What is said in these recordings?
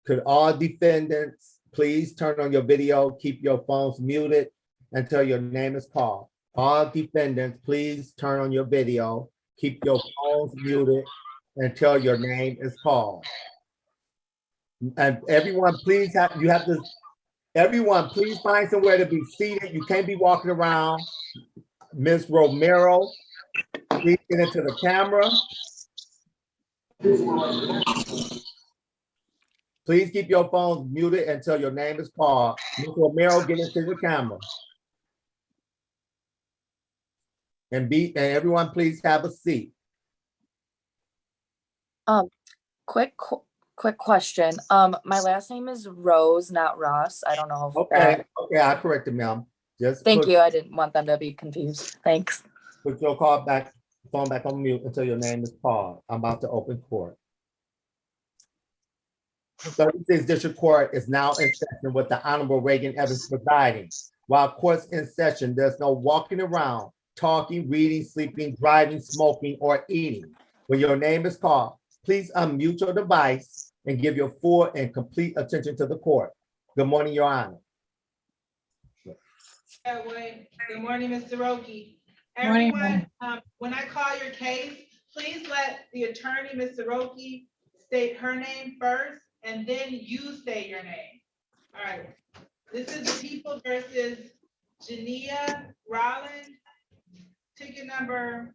Could all defendants please turn on your video, keep your phones muted until your name is called. All defendants, please turn on your video, keep your phones muted until your name is called. And everyone, please everyone, please find somewhere to be seated. You can't be walking around. Ms. Romero, please get into the camera. Please keep your phones muted until your name is called. Ms. Romero, get into the camera. And everyone, please have a seat. Quick question. My last name is Rose, not Ross. I don't know if Okay, I corrected, ma'am. Thank you. I didn't want them to be confused. Thanks. Put your phone back on mute until your name is called. I'm about to open court. 36th District Court is now in session with the Honorable Raeigen Evans presiding. While court's in session, there's no walking around, talking, reading, sleeping, driving, smoking, or eating. When your name is called, please unmute your device and give your full and complete attention to the court. Good morning, Your Honor. Good morning, Mr. Roki. Everyone, when I call your case, please let the attorney, Mr. Roki, state her name first, and then you state your name. All right. This is the People versus Jania Rowland. Ticket number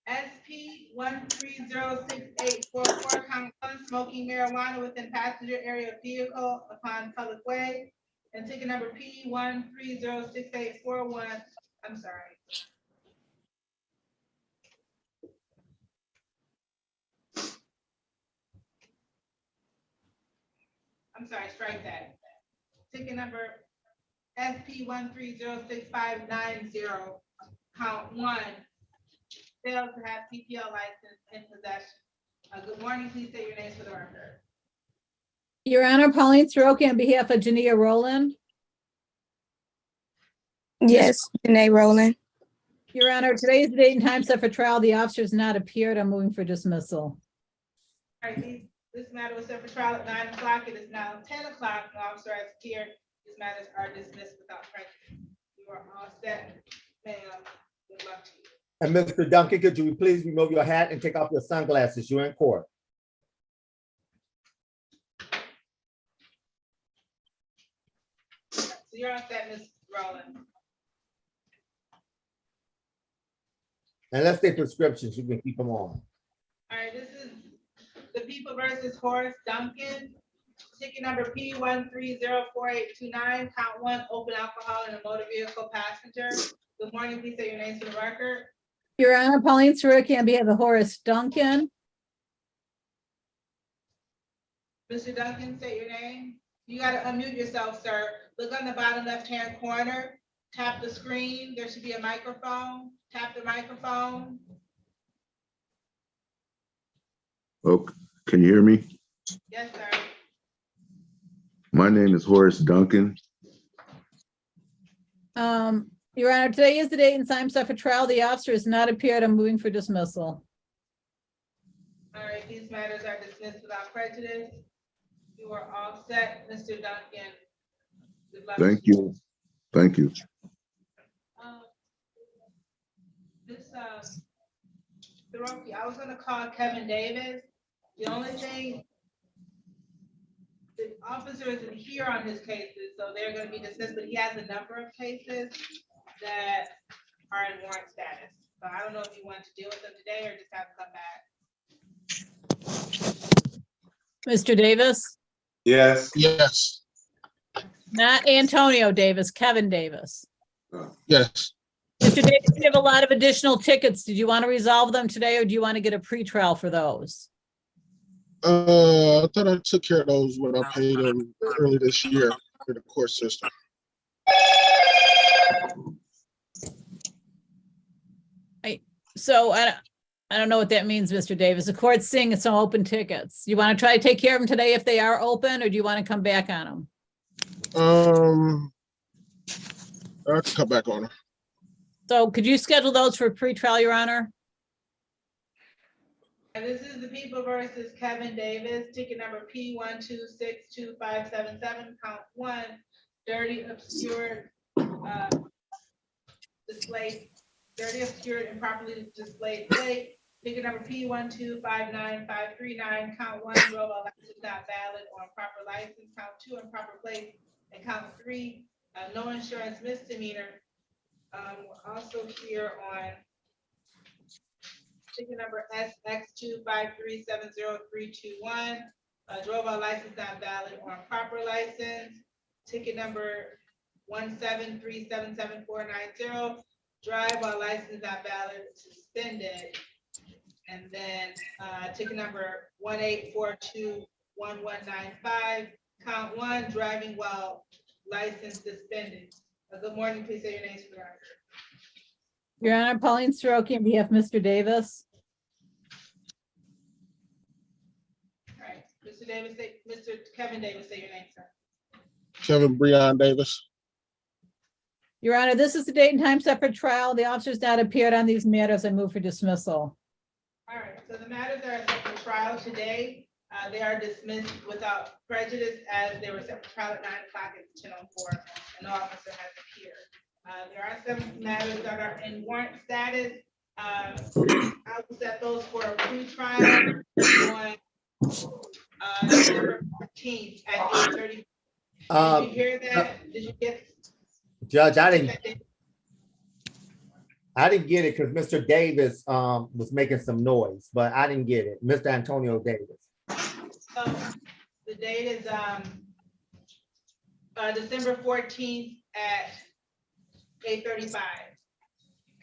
SP 1306844, count 1, smoking marijuana within passenger area of vehicle upon public way. And ticket number P 1306841. I'm sorry. Strike that. Ticket number SP 1306590, count 1, failed to have CPL license in possession. Good morning, please say your names for the record. Your Honor, Pauline Soroki on behalf of Jania Rowland. Yes, Janae Rowland. Your Honor, today is the date and time set for trial. The officer has not appeared. I'm moving for dismissal. All right, this matter was set for trial at 9 o'clock. It is now 10 o'clock. The officer has appeared. These matters are dismissed without prejudice. You are all set, ma'am. Good luck to you. And Mr. Duncan, could you please remove your hat and take off your sunglasses? You're in court. So you're all set, Ms. Rowland. And let's take prescriptions. You can keep them on. All right, this is the People versus Horace Duncan. Ticket number P 1304829, count 1, open alcohol in a motor vehicle passenger. Good morning, please say your names for the record. Your Honor, Pauline Soroki on behalf of Horace Duncan. Mr. Duncan, say your name. You got to unmute yourself, sir. Look on the bottom left-hand corner. Tap the screen. There should be a microphone. Tap the microphone. Oh, can you hear me? Yes, sir. My name is Horace Duncan. Your Honor, today is the date and time set for trial. The officer has not appeared. I'm moving for dismissal. All right, these matters are dismissed without prejudice. You are all set, Mr. Duncan. Good luck. Thank you. Thank you. This Hiroki, I was gonna call Kevin Davis. The only thing, the officer isn't here on his cases, so they're gonna be dismissed, but he has a number of cases that are in warrant status. So I don't know if you want to deal with them today or just have to come back. Mr. Davis? Yes. Yes. Not Antonio Davis, Kevin Davis. Yes. Mr. Davis, you have a lot of additional tickets. Did you want to resolve them today or do you want to get a pretrial for those? I thought I took care of those when I paid them early this year for the court system. So I don't know what that means, Mr. Davis. The court's seeing some open tickets. You want to try to take care of them today if they are open, or do you want to come back on them? I have to come back on them. So could you schedule those for pretrial, Your Honor? And this is the People versus Kevin Davis, ticket number P1262577, count 1, dirty, obscured, displayed, dirty, obscured, improperly displayed plate. Ticket number P1259539, count 1, drove a license not valid or improper license, count 2, improper plate, and count 3, no insurance misdemeanor. We're also here on ticket number SX2537031, drove a license not valid or improper license. Ticket number 173777490, drive while license not valid, suspended. And then ticket number 1842195, count 1, driving while license suspended. Good morning, please say your names for the record. Your Honor, Pauline Soroki on behalf of Mr. Davis. All right, Mr. Davis, Mr. Kevin Davis, say your name, sir. Kevin Breon Davis. Your Honor, this is the date and time set for trial. The officers not appeared on these matters. I move for dismissal. All right, so the matters that are set for trial today, they are dismissed without prejudice as they were set for trial at 9 o'clock at 10:04, and no officer has appeared. There are some matters that are in warrant status. I will set those for a pre-trial on December 14th at 8:30. Did you hear that? Did you get? Judge, I didn't get it because Mr. Davis was making some noise, but I didn't get it. Mr. Antonio Davis. So the date is December 14th at 8:35.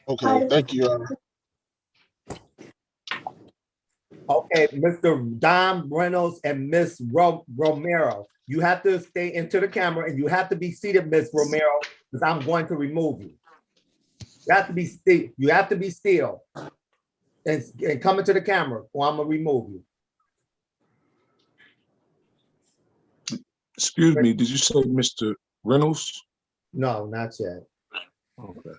Okay, thank you, Your Honor. Okay, Mr. Dom Reynolds and Miss Romero, you have to stay into the camera and you have to be seated, Miss Romero, because I'm going to remove you. You have to be still. You have to be still and come into the camera, or I'm gonna remove you. Excuse me, did you say Mr. Reynolds? No, not yet. Okay.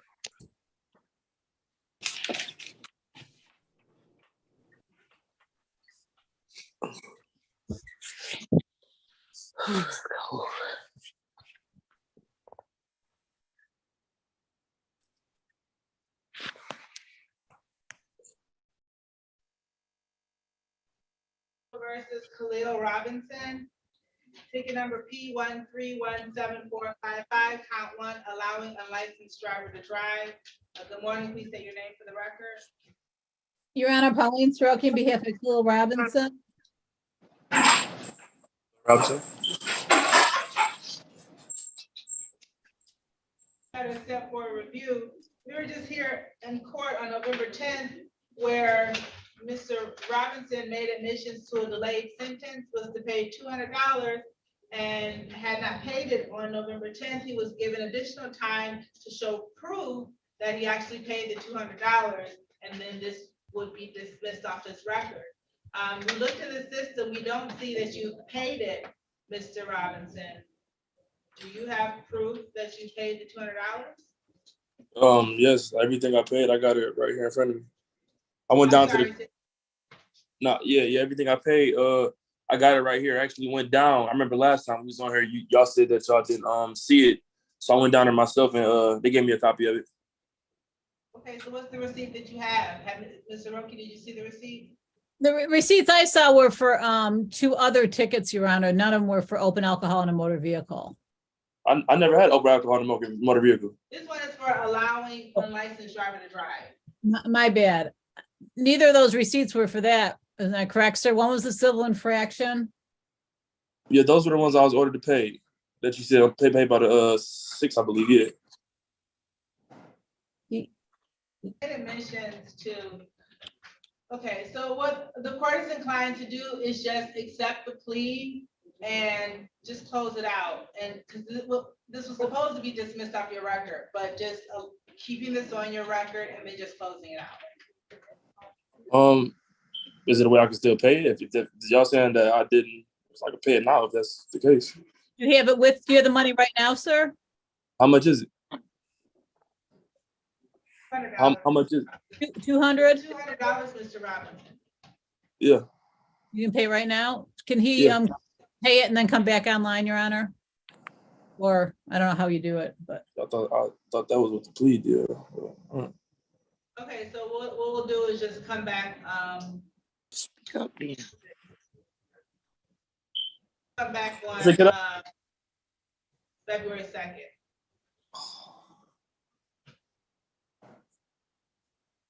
Versus Khalil Robinson. Ticket number P1317455, count 1, allowing unlicensed driver to drive. Good morning, please state your name for the record. Your Honor, Pauline Soroki on behalf of Khalil Robinson. Robinson. Except for review, we were just here in court on November 10th where Mr. Robinson made admissions to a delayed sentence, was to pay $200 and had not paid it on November 10th. He was given additional time to show proof that he actually paid the $200, and then this would be dismissed off this record. We looked in the system, we don't see that you paid it, Mr. Robinson. Do you have proof that you paid the $200? Yes, everything I paid, I got it right here in front of me. I went down to the, everything I paid, I got it right here. It actually went down. I remember last time we was on here, y'all said that y'all didn't see it. So I went down there myself and they gave me a copy of it. Okay, so what's the receipt that you have? Mr. Roki, did you see the receipt? The receipts I saw were for 2 other tickets, Your Honor. None of them were for open alcohol in a motor vehicle. I never had open alcohol in a motor vehicle. This one is for allowing unlicensed driver to drive. My bad. Neither of those receipts were for that. Isn't that correct, sir? One was the civil infraction. Yeah, those were the ones I was ordered to pay. That you said pay by the 6th, I believe. Yeah. Admissions to. Okay, so what the court is inclined to do is just accept the plea and just close it out. And because this was supposed to be dismissed off your record, but just keeping this on your record and then just closing it out. Is it a way I can still pay it? If y'all saying that I didn't, I can pay it now if that's the case. You have it with you have the money right now, sir? How much is it? How much is? 200? $200, Mr. Robinson. Yeah, You can pay right now? Can he, Yeah. pay it and then come back online, Your Honor? Or I don't know how you do it, but I thought that was what the plea deal. Okay, so what we'll do is just come back, Speak up, then. come back on, So can February 2nd.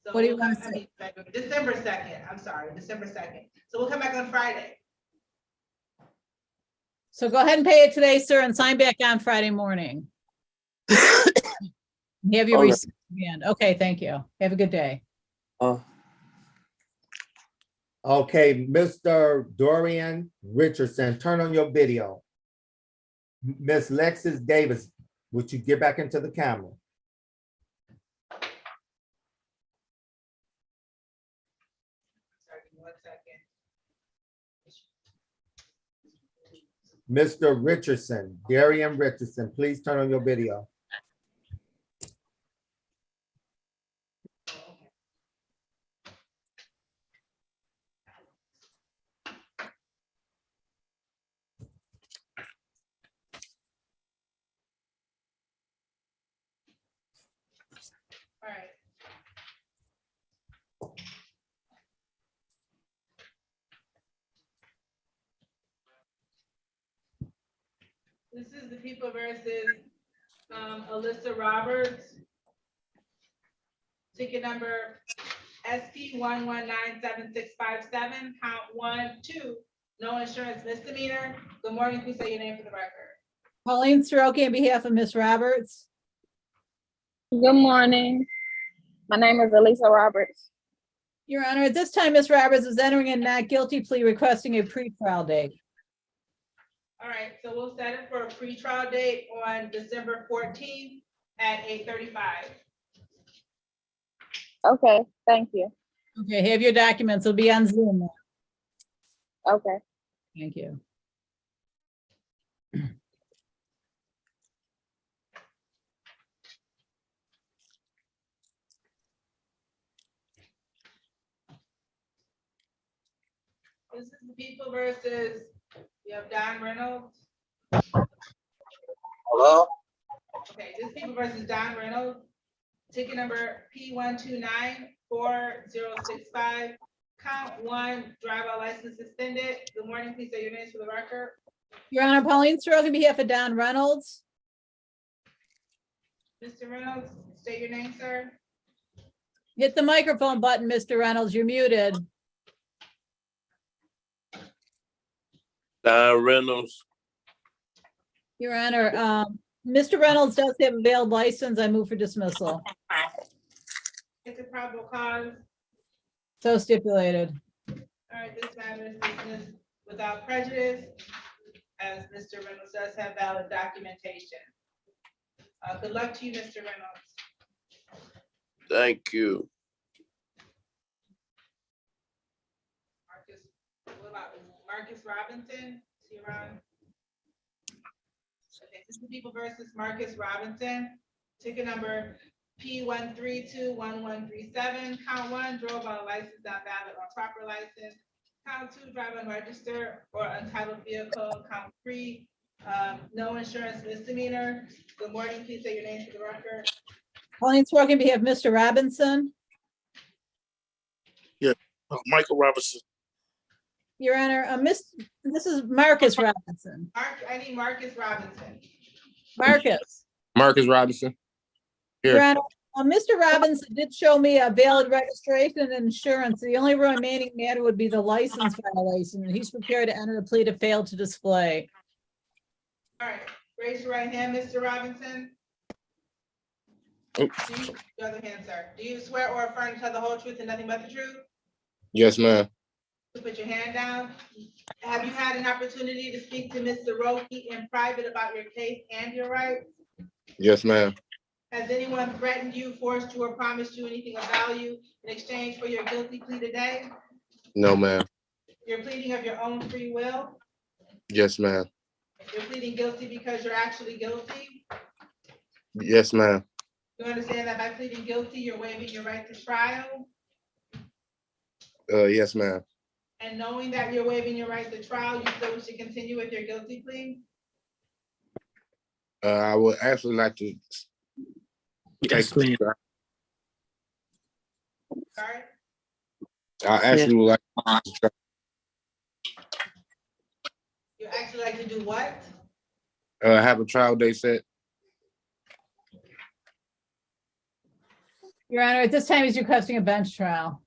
So What do you we'll want come- to I mean, December 2nd, I'm sorry, December 2nd. So we'll come back on Friday. so go ahead and pay it today, sir, and sign back on Friday morning. You have your Okay. receipt in hand. Okay, thank you. Have a good day. Okay, Mr. Dorian Richardson, turn on your video. Miss Lexis Davis, would you get back into the camera? Sorry, give me 1 second. Mr. Richardson, Darian Richardson, please turn on your video. All right. This is the people versus Alyssa Roberts. Ticket number SP 1197657, count 1, 2, no insurance misdemeanor. Good morning, please say your name for the record. Pauline Soroki on behalf of Ms. Roberts. Good morning. My name is Elisa Roberts. Your Honor, at this time, Ms. Roberts is entering a not guilty plea requesting a pretrial date. All right, so we'll set it for a pretrial date on December 14th at 8:35. Okay, thank you. Okay, have your documents. It'll be on Zoom now. Okay. Thank you. This is the people versus, you have Don Reynolds. Hello? Okay, this is people versus Don Reynolds. Ticket number P1294065, count 1, driver license suspended. Good morning, please say your names for the record. Your Honor, Pauline Soroki on behalf of Don Reynolds. Mr. Reynolds, state your name, sir. Hit the microphone button, Mr. Reynolds. You're muted. Don Reynolds. Your Honor, Mr. Reynolds does have a valid license. I move for dismissal. It's a probable cause. So stipulated. All right, this matter is dismissed without prejudice, as Mr. Reynolds does have valid documentation. Good luck to you, Mr. Reynolds. Thank you. Marcus, what about Marcus Robinson? Is he around? Okay, this is the people versus Marcus Robinson. Ticket number P1321137, count 1, drove on a license not valid or proper license. Count 2, drive unregistered or untitled vehicle. Count 3, no insurance misdemeanor. Good morning, please say your name for the record. Pauline Soroki on behalf of Mr. Robinson. Michael Robinson. Your Honor, this is Marcus Robinson. I need Marcus Robinson. Marcus. Marcus Robinson. Your Here. Honor, Mr. Robinson did show me a valid registration and insurance. The only remaining matter would be the license violation, and he's prepared to enter a plea to fail to display. All right, raise your right hand, Mr. Robinson. Oh. Your other hand, sir. Do you swear or affirm to tell the whole truth and nothing but the truth? Yes, ma'am. Put your hand down. Have you had an opportunity to speak to Mr. Roki in private about your case and your rights? Yes, ma'am. Has anyone threatened you, forced you, or promised you anything of value in exchange for your guilty plea today? No, ma'am. You're pleading of your own free will? Yes, ma'am. You're pleading guilty because you're actually guilty? Yes, ma'am. You understand that by pleading guilty, you're waiving your right to trial? Yes, ma'am. And knowing that you're waiving your right to trial, you still wish to continue with your guilty plea? I would actually like to Yes, ma'am. Sorry? I actually would like to You actually like to do what? have a trial date set. Your Honor, at this time, he's requesting a bench trial.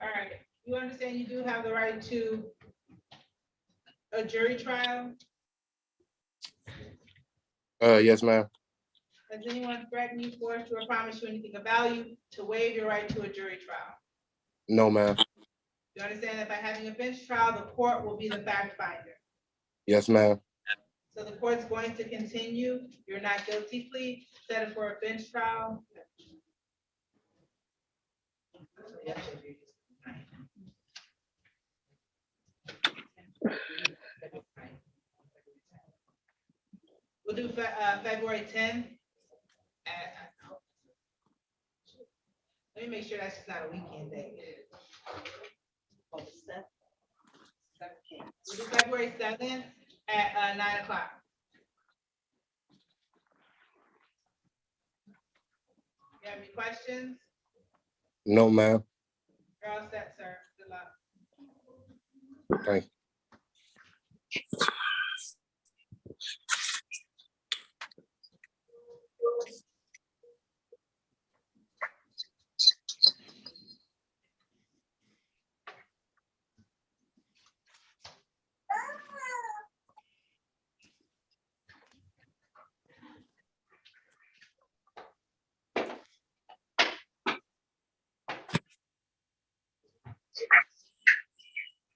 All right, you understand you do have the right to a jury trial? Yes, ma'am. Has anyone threatened you, forced you, or promised you anything of value to waive your right to a jury trial? No, ma'am. You understand that by having a bench trial, the court will be the fact finder. Yes, ma'am. So the court's going to continue your not guilty plea, set it for a bench trial. We'll do February 10th. Let me make sure that's just not a weekend day. We'll do February 7th at 9 o'clock. You have any questions? No, ma'am. You're all set, sir. Good luck. Thank you.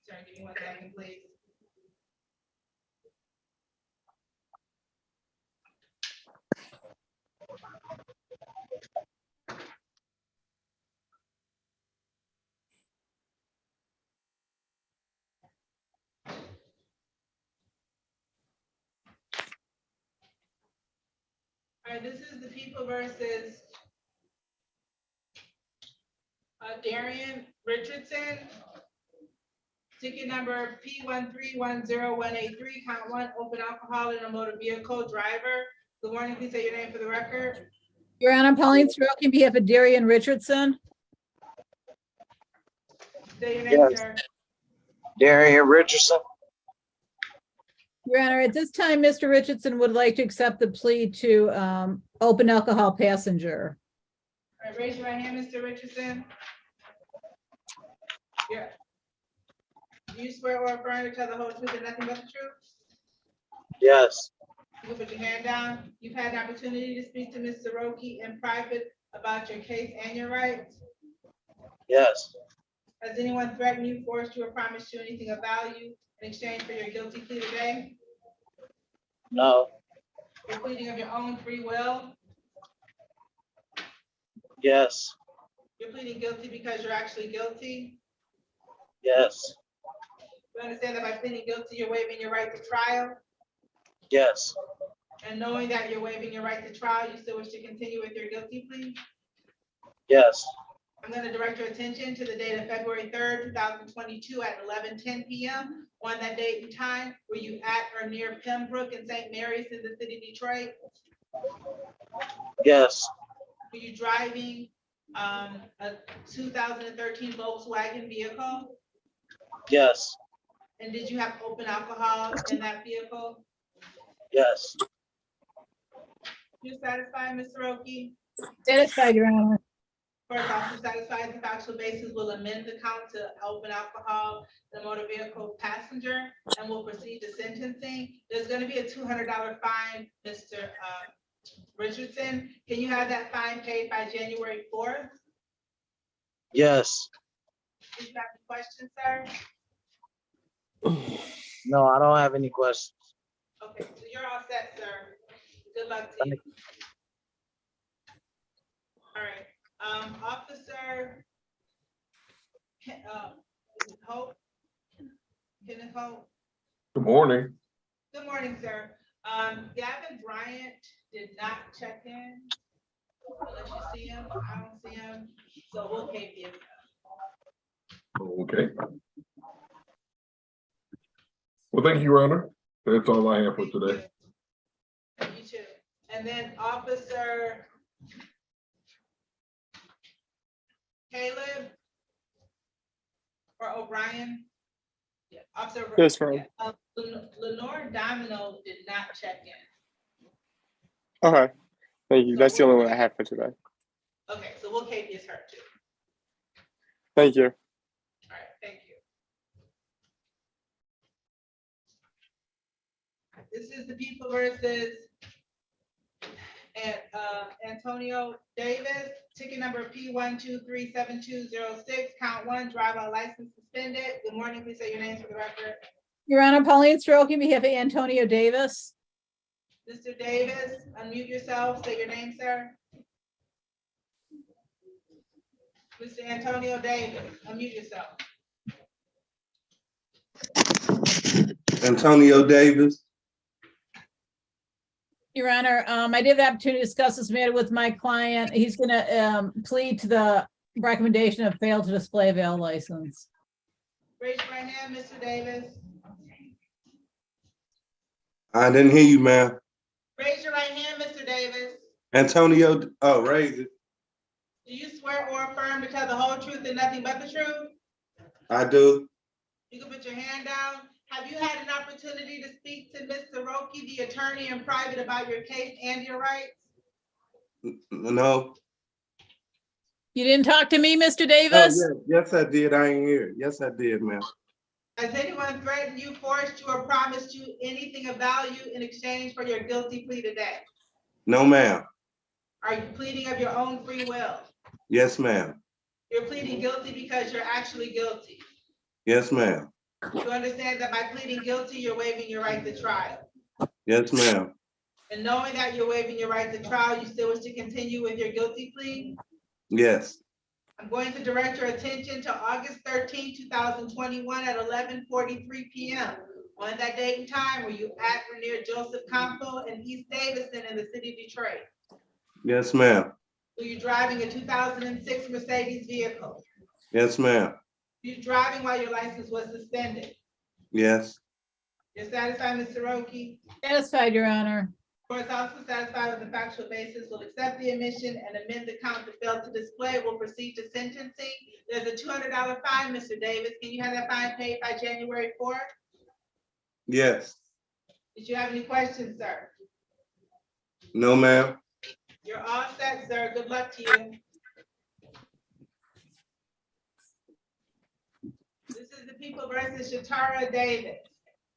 Sir, give me 1 second, please. All right, this is the people versus Darian Richardson. Ticket number P1310183, count 1, open alcohol in a motor vehicle, driver. Good morning, please say your name for the record. Your Honor, Pauline Soroki on behalf of Darian Richardson. Say your name, Yes. sir. Darian Richardson. Your Honor, at this time, Mr. Richardson would like to accept the plea to open alcohol passenger. All right, raise your right hand, Mr. Richardson. Yeah. Do you swear or affirm to tell the whole truth and nothing but the truth? Yes. You can put your hand down. You've had an opportunity to speak to Ms. Soroki in private about your case and your rights. Yes. Has anyone threatened you, forced you, or promised you anything of value in exchange for your guilty plea today? No. You're pleading of your own free will. Yes. You're pleading guilty because you're actually guilty. Yes. You understand that by pleading guilty, you're waiving your right to trial. Yes. And knowing that you're waiving your right to trial, you still wish to continue with your guilty plea? Yes. I'm going to direct your attention to the date of February 3rd, 2022 at 11:10 p.m. On that date and time, were you at or near Pembroke and St. Mary's in the city of Detroit? Yes. Were you driving a 2013 Volkswagen vehicle? Yes. And did you have open alcohol in that vehicle? Yes. You satisfied, Ms. Soroki? Satisfied, Your Honor. First off, you satisfied the factual basis will amend the count to open alcohol, the motor vehicle passenger, and will proceed to sentencing. There's going to be a $200 fine, Mr. Richardson. Can you have that fine paid by January 4th? Yes. Did you have any questions, sir? No, I don't have any questions. Okay, so you're all set, sir. Good luck to you. All right, Officer Hope, Kenneth Hope. Good morning. Good morning, sir. Gavin Bryant did not check in. Unless you see him, I don't see him, so we'll keep you. Okay. Well, thank you, Your Honor. That's all I have for today. You too. And then Officer Caleb or O'Brien? Yeah, Officer. Yes, ma'am. Lenore Domino did not check in. Okay. Thank you. That's the only one I have for today. Okay, so we'll keep this her too. Thank you. All right, thank you. This is the people versus Antonio Davis, ticket number P1237206, count one, driver license suspended. Good morning, please say your names for the record. Your Honor, Pauline Stroke, on behalf of Antonio Davis. Mr. Davis, unmute yourself, say your name, sir. Mr. Antonio Davis, unmute yourself. Antonio Davis. Your Honor, I did have the opportunity to discuss this matter with my client. He's gonna plead to the recommendation of fail to display veil license. Raise your right hand, Mr. Davis. I didn't hear you, ma'am. Raise your right hand, Mr. Davis. Antonio, oh, raise it. Do you swear or affirm to tell the whole truth and nothing but the truth? I do. You can put your hand down. Have you had an opportunity to speak to Mr. Roki, the attorney, in private about your case and your rights? No. You didn't talk to me, Mr. Oh, Davis? yes, I did. I ain't here. Yes, I did, ma'am. Has anyone threatened you, forced you, or promised you anything of value in exchange for your guilty plea today? No, ma'am. Are you pleading of your own free will? Yes, ma'am. You're pleading guilty because you're actually guilty. Yes, ma'am. You understand that by pleading guilty, you're waiving your right to trial. Yes, ma'am. And knowing that you're waiving your right to trial, you still wish to continue with your guilty plea? Yes. I'm going to direct your attention to August 13, 2021 at 11:43 p.m. On that date and time, were you at or near Joseph Campo and East Davidson in the city of Detroit? Yes, ma'am. Were you driving a 2006 Mercedes vehicle? Yes, ma'am. Were you driving while your license was suspended? Yes. You're satisfied, Mr. Roki? Satisfied, Your Honor. Court is also satisfied with the factual basis, will accept the admission and amend the count to fail to display, will proceed to sentencing. There's a $200 fine, Mr. Davis. Can you have that fine paid by January 4th? Yes. Did you have any questions, sir? No, ma'am. You're all set, sir. Good luck to you. This is the people versus Shatara Davis.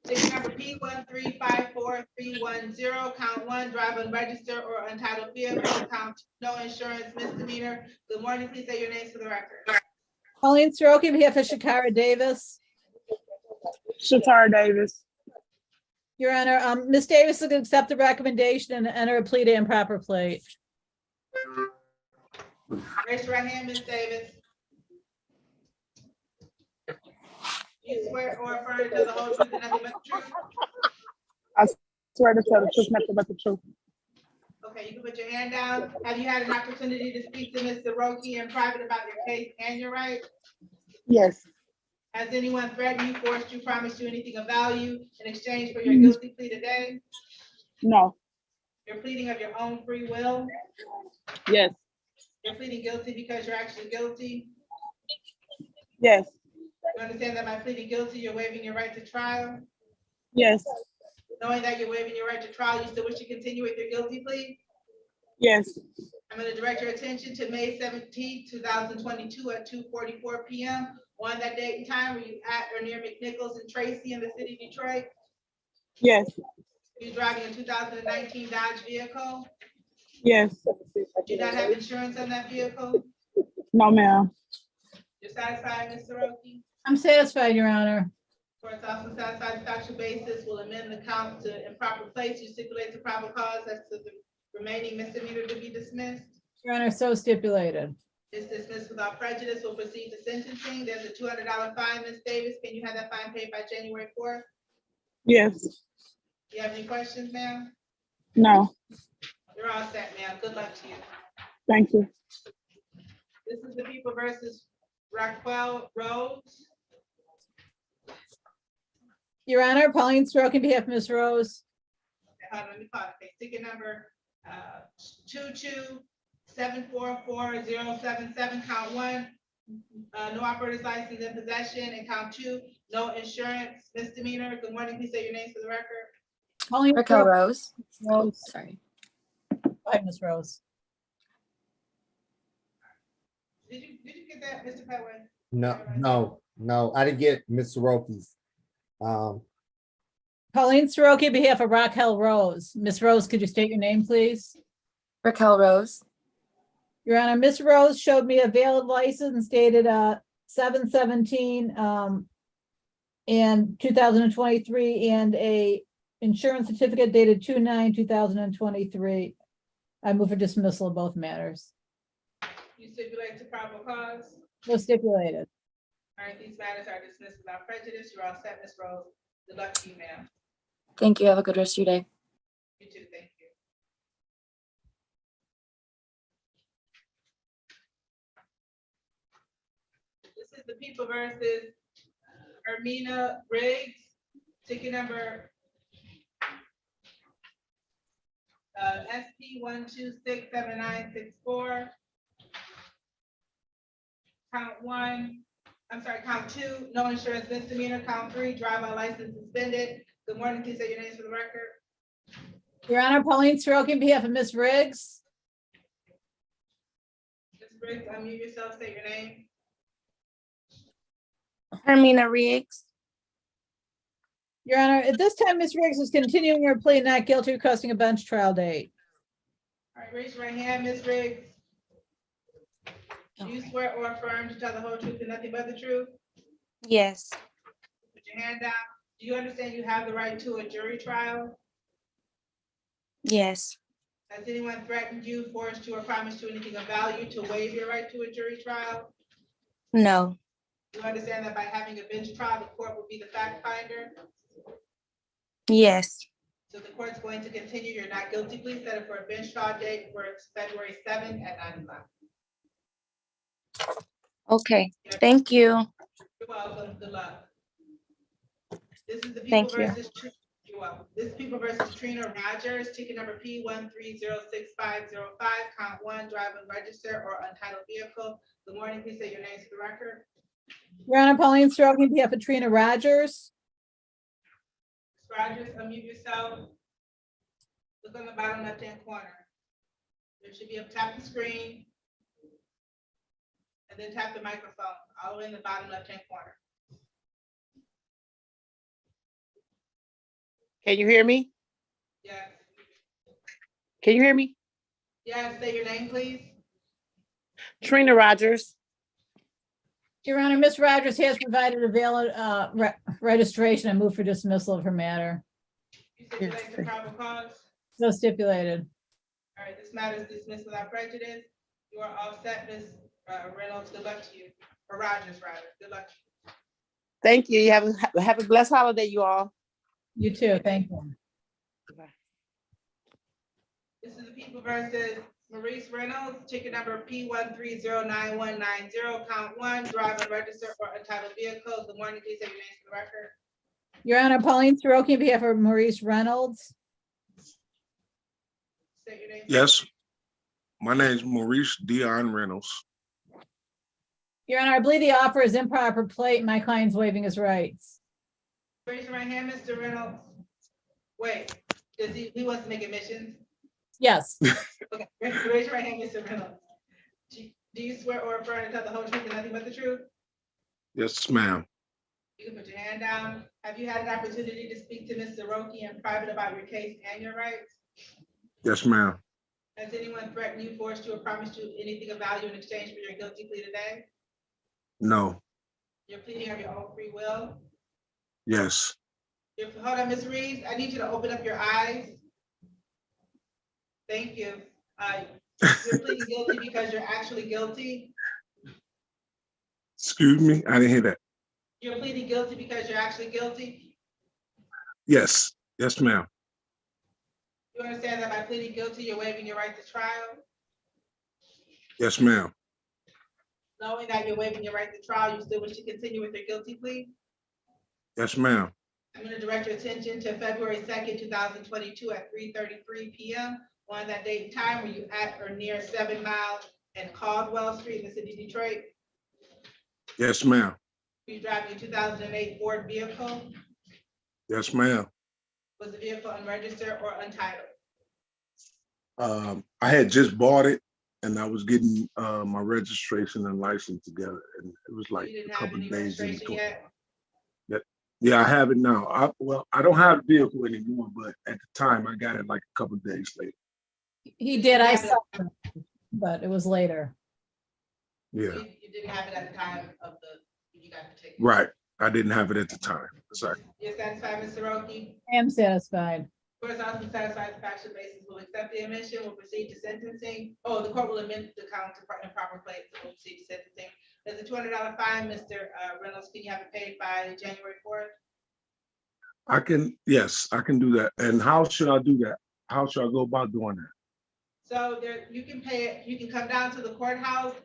Ticket number P1354310, count one, drive unregistered or untitled vehicle, count two, no insurance misdemeanor. Good morning, please say your names for the record. Pauline Stroke, on behalf of Shakara Davis. Shatara Davis. Your Honor, Ms. Davis will accept the recommendation and enter a plea to improper plate. Raise your right hand, Ms. Davis. You swear or affirm to tell the whole truth and nothing but the truth? I swear to tell the truth, nothing but the truth. Okay, you can put your hand down. Have you had an opportunity to speak to Mr. Roki in private about your case and your rights? Yes. Has anyone threatened you, forced you, promised you anything of value in exchange for your guilty plea today? No. You're pleading of your own free will? Yes. You're pleading guilty because you're actually guilty? Yes. You understand that by pleading guilty, you're waiving your right to trial? Yes. Knowing that you're waiving your right to trial, you still wish to continue with your guilty plea? Yes. I'm going to direct your attention to May 17, 2022 at 2:44 p.m. On that date and time, were you at or near McNichols and Tracy in the city of Detroit? Yes. You driving a 2019 Dodge vehicle? Yes. Do you not have insurance on that vehicle? No, ma'am. You're satisfied, Mr. Roki? I'm satisfied, Your Honor. Court is also satisfied the factual basis, will amend the count to improper place. You stipulate the probable cause as to the remaining misdemeanor to be dismissed. Your Honor, so stipulated. Is dismissed without prejudice. Will proceed to sentencing. There's a $200 fine, Ms. Davis. Can you have that fine paid by January 4th? Yes. Do you have any questions, ma'am? No. You're all set, ma'am. Good luck to you. Thank you. This is the people versus Raquel Rose. Your Honor, Pauline Stroke on behalf of Ms. Rose. Hold on, let me call it. Okay, ticket number 22744-077, count 1. No operator's license in possession, and count 2, no insurance misdemeanor. Good morning, please say your names for the record. Pauline Raquel Stroke. Rose. Rose. Sorry. Hi, Ms. Rose. Did you get that, Mr. Petway? No, I didn't get Ms. Soroki's. Pauline Soroki on behalf of Raquel Rose. Ms. Rose, could you state your name, please? Raquel Rose. Your Honor, Ms. Rose showed me a valid license dated 7/17 and 2023 and a insurance certificate dated 2/9/2023. I move for dismissal of both matters. You stipulate to probable cause. So stipulated. All right, these matters are dismissed without prejudice. You're all set, Ms. Rose. Good luck to you, ma'am. Thank you. Have a good rest of your day. You too, thank you. This is the people versus Ermina Riggs, ticket number SP 1267964. Count 1, I'm sorry, count 2, no insurance misdemeanor. Count 3, driver license suspended. Good morning, please say your names for the record. Your Honor, Pauline Soroki on behalf of Ms. Riggs. Ms. Riggs, unmute yourself, say your name. Hermina Riggs. Your Honor, at this time, Ms. Riggs is continuing her plea not guilty, requesting a bench trial date. All right, raise your right hand, Ms. Riggs. Do you swear or affirm to tell the whole truth and nothing but the truth? Yes. Put your hand down. Do you understand you have the right to a jury trial? Yes. Has anyone threatened you, forced you, or promised you anything of value to waive your right to a jury trial? No. You understand that by having a bench trial, the court will be the fact finder? Yes. So the court's going to continue your not guilty plea, set it for a bench trial date for February 7th at 9 o'clock. Okay. Thank you. You're welcome. Good luck. This is the people Thank you. versus. You're welcome. This is people versus Trina Rogers, ticket number P1306505, count 1, driver register or untitled vehicle. Good morning. Please say your names for the record. Your Honor, Pauline Soroki on behalf of Trina Rogers. Ms. Rogers, unmute yourself. Look on the bottom left-hand corner. There should be a tap the screen. And then tap the microphone all the way in the bottom left-hand corner. Can you hear me? Yes. Can you hear me? Yes, say your name, please. Trina Rogers. Your Honor, Ms. Rogers has provided a valid registration. I move for dismissal of her matter. You stipulate to probable cause. So stipulated. All right, this matter is dismissed without prejudice. You are all set, Ms. Reynolds. Good luck to you. Or Rogers, rather. Good luck to you. Thank you. You have a blessed holiday, you all. You too. Thank you. This is the people versus Maurice Reynolds, ticket number P1309190, count 1, driver register or untitled vehicle. Good morning, please say your names for the record. Your Honor, Pauline Soroki on behalf of Maurice Reynolds. Say your name. Yes. My name is Maurice Dion Reynolds. Your Honor, I believe the offer is improper plate. My client's waiving his rights. Raise your right hand, Mr. Reynolds. Wait, does he wants to make admissions? Yes. Okay, raise your right hand, Mr. Reynolds. Do you swear or affirm to tell the whole truth and nothing but the truth? Yes, ma'am. You can put your hand down. Have you had an opportunity to speak to Mr. Roki in private about your case and your rights? Yes, ma'am. Has anyone threatened you, forced you, or promised you anything of value in exchange for your guilty plea today? No. You're pleading of your own free will? Yes. Hold on, Ms. Reeves, I need you to open up your eyes. Thank you. You're pleading guilty because you're actually guilty. Excuse me, I didn't hear that. You're pleading guilty because you're actually guilty. Yes. Yes, ma'am. You understand that by pleading guilty, you're waiving your right to trial? Yes, ma'am. Knowing that you're waiving your right to trial, you still wish to continue with your guilty plea? Yes, ma'am. I'm going to direct your attention to February 2nd, 2022 at 3:33 p.m. on that date and time were you at or near 7 Mile and Caldwell Street in the city of Detroit? Yes, ma'am. Were you driving a 2008 Ford vehicle? Yes, ma'am. Was the vehicle unregistered or untitled? I had just bought it and I was getting my registration and license together, and it was like You didn't a have couple any of days in registration between. yet? Yeah, I have it now. I don't have the vehicle anymore, but at the time I got it like a couple of days later. He did, I saw him, but it was later. Yeah, You didn't have it at the time of you got the ticket? right. I didn't have it at the time. Sorry. You're satisfied, Mr. Roki? I am satisfied. Court is also satisfied the factual basis will accept the admission, will proceed to sentencing. Oh, the court will amend the count to improper place, so we'll proceed to sentencing. There's a $200 fine, Mr. Reynolds. Can you have it paid by January 4th? Yes, I can do that. And how should I do that? How should I go about doing that? So there, you can pay it, you can come down to the courthouse.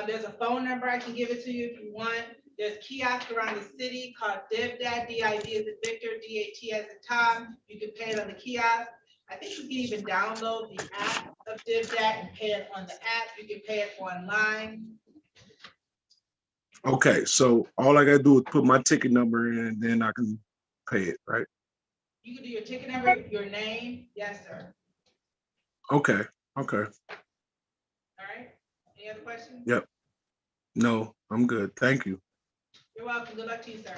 There's a phone number, I can give it to you if you want. There's kiosks around the city called DivDat, D-I-V as in Victor, D-A-T as in Tom. You can pay it on the kiosk. I think you can even download the app of DivDat and pay it on the app. You can pay it online. Okay, so all I gotta do is put my ticket number in and then I can pay it, right? You can do your ticket number, your name. Yes, sir. Okay. All right. Any other questions? Yep. No, I'm good. Thank you. You're welcome. Good luck to you, sir.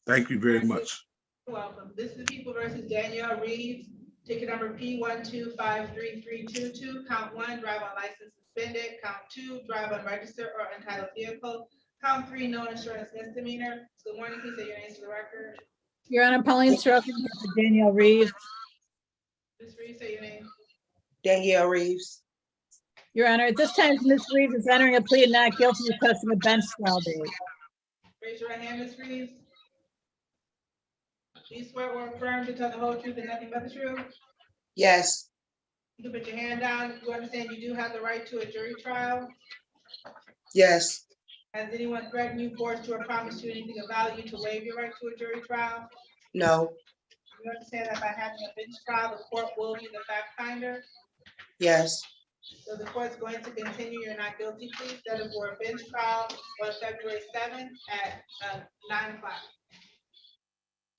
Thank you very much. You're welcome. This is People versus Danielle Reeves, ticket number P1253322, count 1, drive on license suspended, count 2, drive unregistered or untitled vehicle, count 3, no insurance misdemeanor. Good morning, please say your names to the record. Your Honor, Pauline Sorokin, Danielle Reeves. Ms. Reeves, say your name. Danielle Reeves. Your Honor, at this time, Ms. Reeves is entering a plea of not guilty, requesting a bench trial date. Raise your right hand, Ms. Reeves. Do you swear or affirm to tell the whole truth and nothing but the truth? Yes. You can put your hand down. You understand you do have the right to a jury trial? Yes. Has anyone threatened you, forced you, or promised you anything of value to waive your right to a jury trial? No. You understand that by having a bench trial, the court will be the fact finder? Yes. So the court's going to continue your not guilty plea set up for a bench trial on February 7th at 9 o'clock.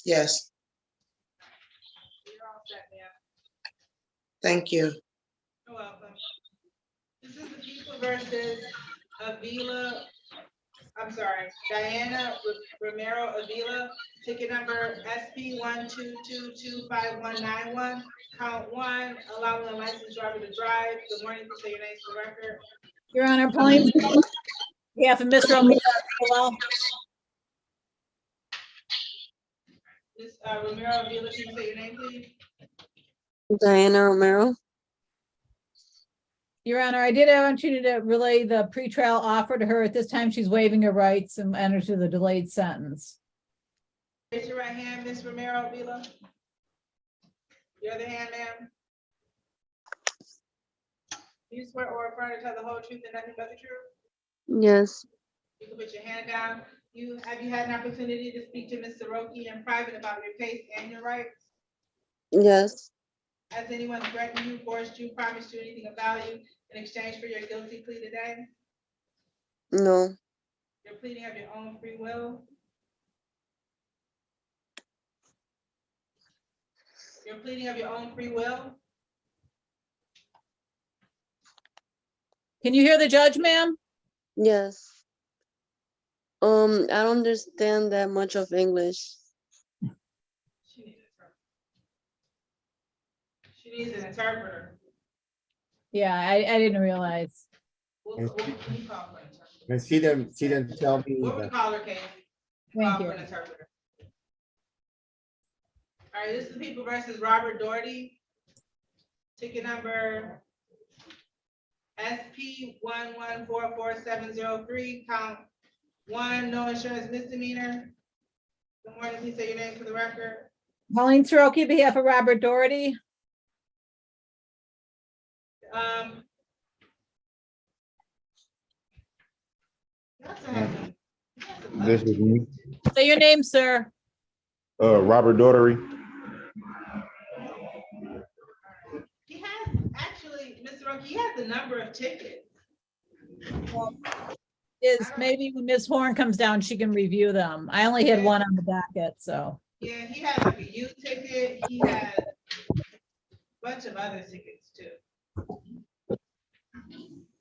Yes. You're all set, ma'am. Thank you. You're welcome. This is the People versus Avila. I'm sorry, Diana Romero Avila, ticket number SP1222591, count 1, allowing a licensed driver to drive. Good morning, please say your names for the record. Your Honor, Pauline, behalf of Ms. Romero. Ms. Romero Avila, can you say your name, please? Diana Romero. Your Honor, I did want you to relay the pretrial offer to her. At this time, she's waiving her rights and enters to the delayed sentence. Raise your right hand, Ms. Romero Avila. Your other hand, ma'am. Do you swear or affirm to tell the whole truth and nothing but the truth? Yes. You can put your hand down. Have you had an opportunity to speak to Mr. Roki in private about your case and your rights? Yes. Has anyone threatened you, forced you, promised you anything of value in exchange for your guilty plea today? No. You're pleading of your own free will? You're pleading of your own free will? Can you hear the judge, ma'am? Yes. I don't understand that much of English. She needs an interpreter. Yeah, I didn't realize. What can you call for an interpreter? And she didn't tell me What would either. we call her, Casey? Thank Call you. for an interpreter. All right, this is People versus Robert Doherty. Ticket number SP1144703, count 1, no insurance misdemeanor. Good morning, please say your name for the record. Pauline Soroki, behalf of Robert Doherty. This is me, Say your name, sir. Robert Daughtery. He has, actually, Mr. Roki, he has a number of tickets. Is maybe when Ms. Horn comes down, she can review them. I only had one on the docket, so. Yeah, he has like a youth ticket, he has a bunch of other tickets too.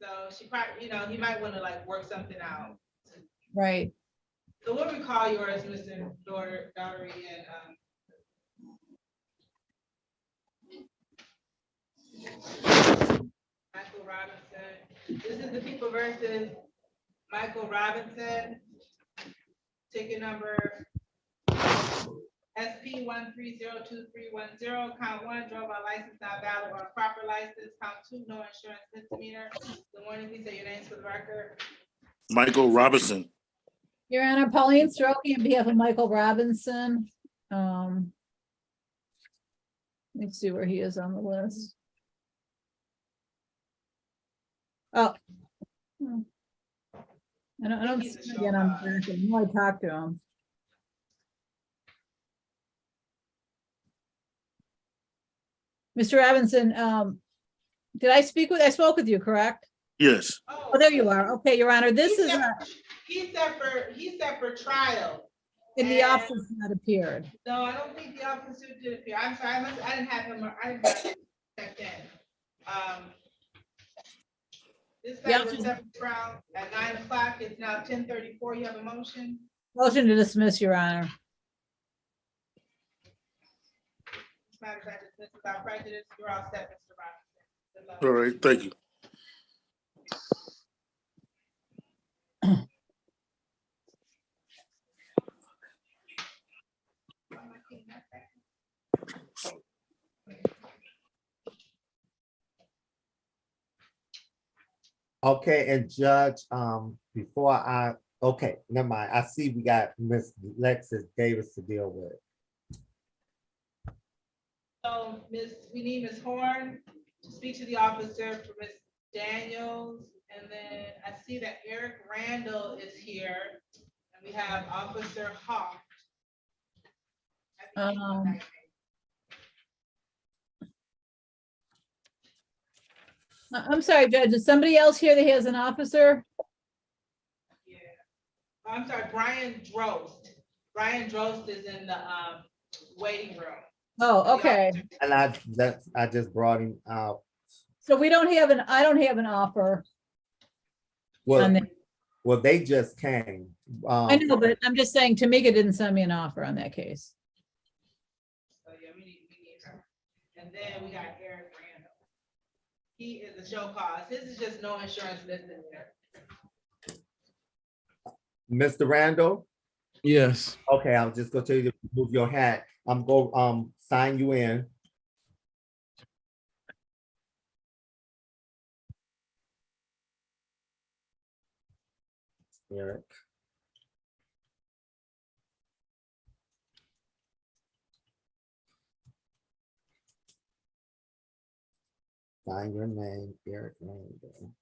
So she probably, he might want to like work something out. Right. So what we call yours, Mr. Daughtery, and Michael Robinson. This is the people versus Michael Robinson. Ticket number SP 1302310. Count 1, drove by license not valid or proper license. Count 2, no insurance misdemeanor. Good morning, please say your names for the record. Michael Robinson. Your Honor, Pauline Stroke on behalf of Michael Robinson. Let me see where he is on the list. Oh. I don't see him again on the docket. I know I talked to him. Mr. Robinson, I spoke with you, correct? Yes. Oh, there you are. Okay, Your Honor, this is He's set for trial. in the office not appeared. No, I don't think the officer did appear. I'm sorry, I didn't have him checked in. This guy was set for trial at 9 o'clock. It's now 10:34. You have a motion? Motion to dismiss, Your Honor. This matter is dismissed without prejudice. You're all set, Mr. Robinson. Good luck. All right, thank you. Okay, and Judge, okay, never mind. I see we got Miss Lexis Davis to deal with. So, we need Ms. Horn to speak to the officer for Ms. Daniels. And then I see that Eric Randall is here. And we have Officer Hawk. I'm sorry, Judge, is somebody else here that has an officer? Yeah. I'm sorry, Brian Drost. Brian Drost is in the waiting room. Oh, okay. And I just brought him out. So I don't have an offer. Well, they just came. I know, but I'm just saying Tamika didn't send me an offer on that case. So yeah, we need her. And then we got Eric Randall. He is a show cause. This is just no insurance listed there. Mr. Randall? Yes. Okay, I'll just go tell you to move your hat. I'm go sign you in. Eric. Sign your name, Eric Randall.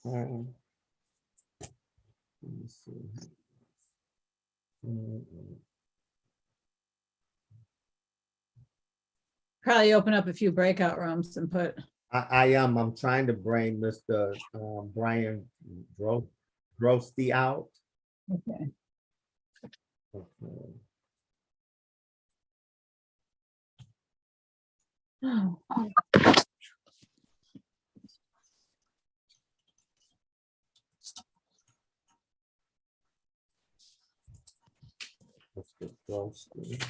Let me see. Probably open up a few breakout rooms and put. I'm trying to bring Mr. Brian Drosty out. Okay. Okay. Oh. Mr. Drosty.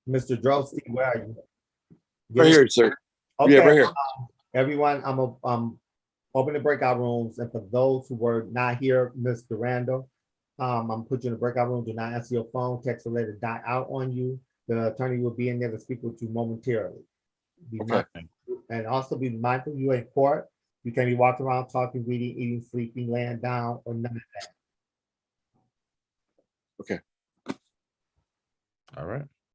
Mr. Drosty, where are you? Right here, sir. Okay, Yeah, right here. Everyone, I'm open the breakout rooms, and for those who were not here, Mr. Randall, I'm put you in the breakout room. Do not answer your phone. Text or let it die out on you. The attorney will be in there to speak with you momentarily. And also be mindful you're in court. You can't be walking around talking, reading, eating, sleeping, laying down, or none of that. Okay. All right.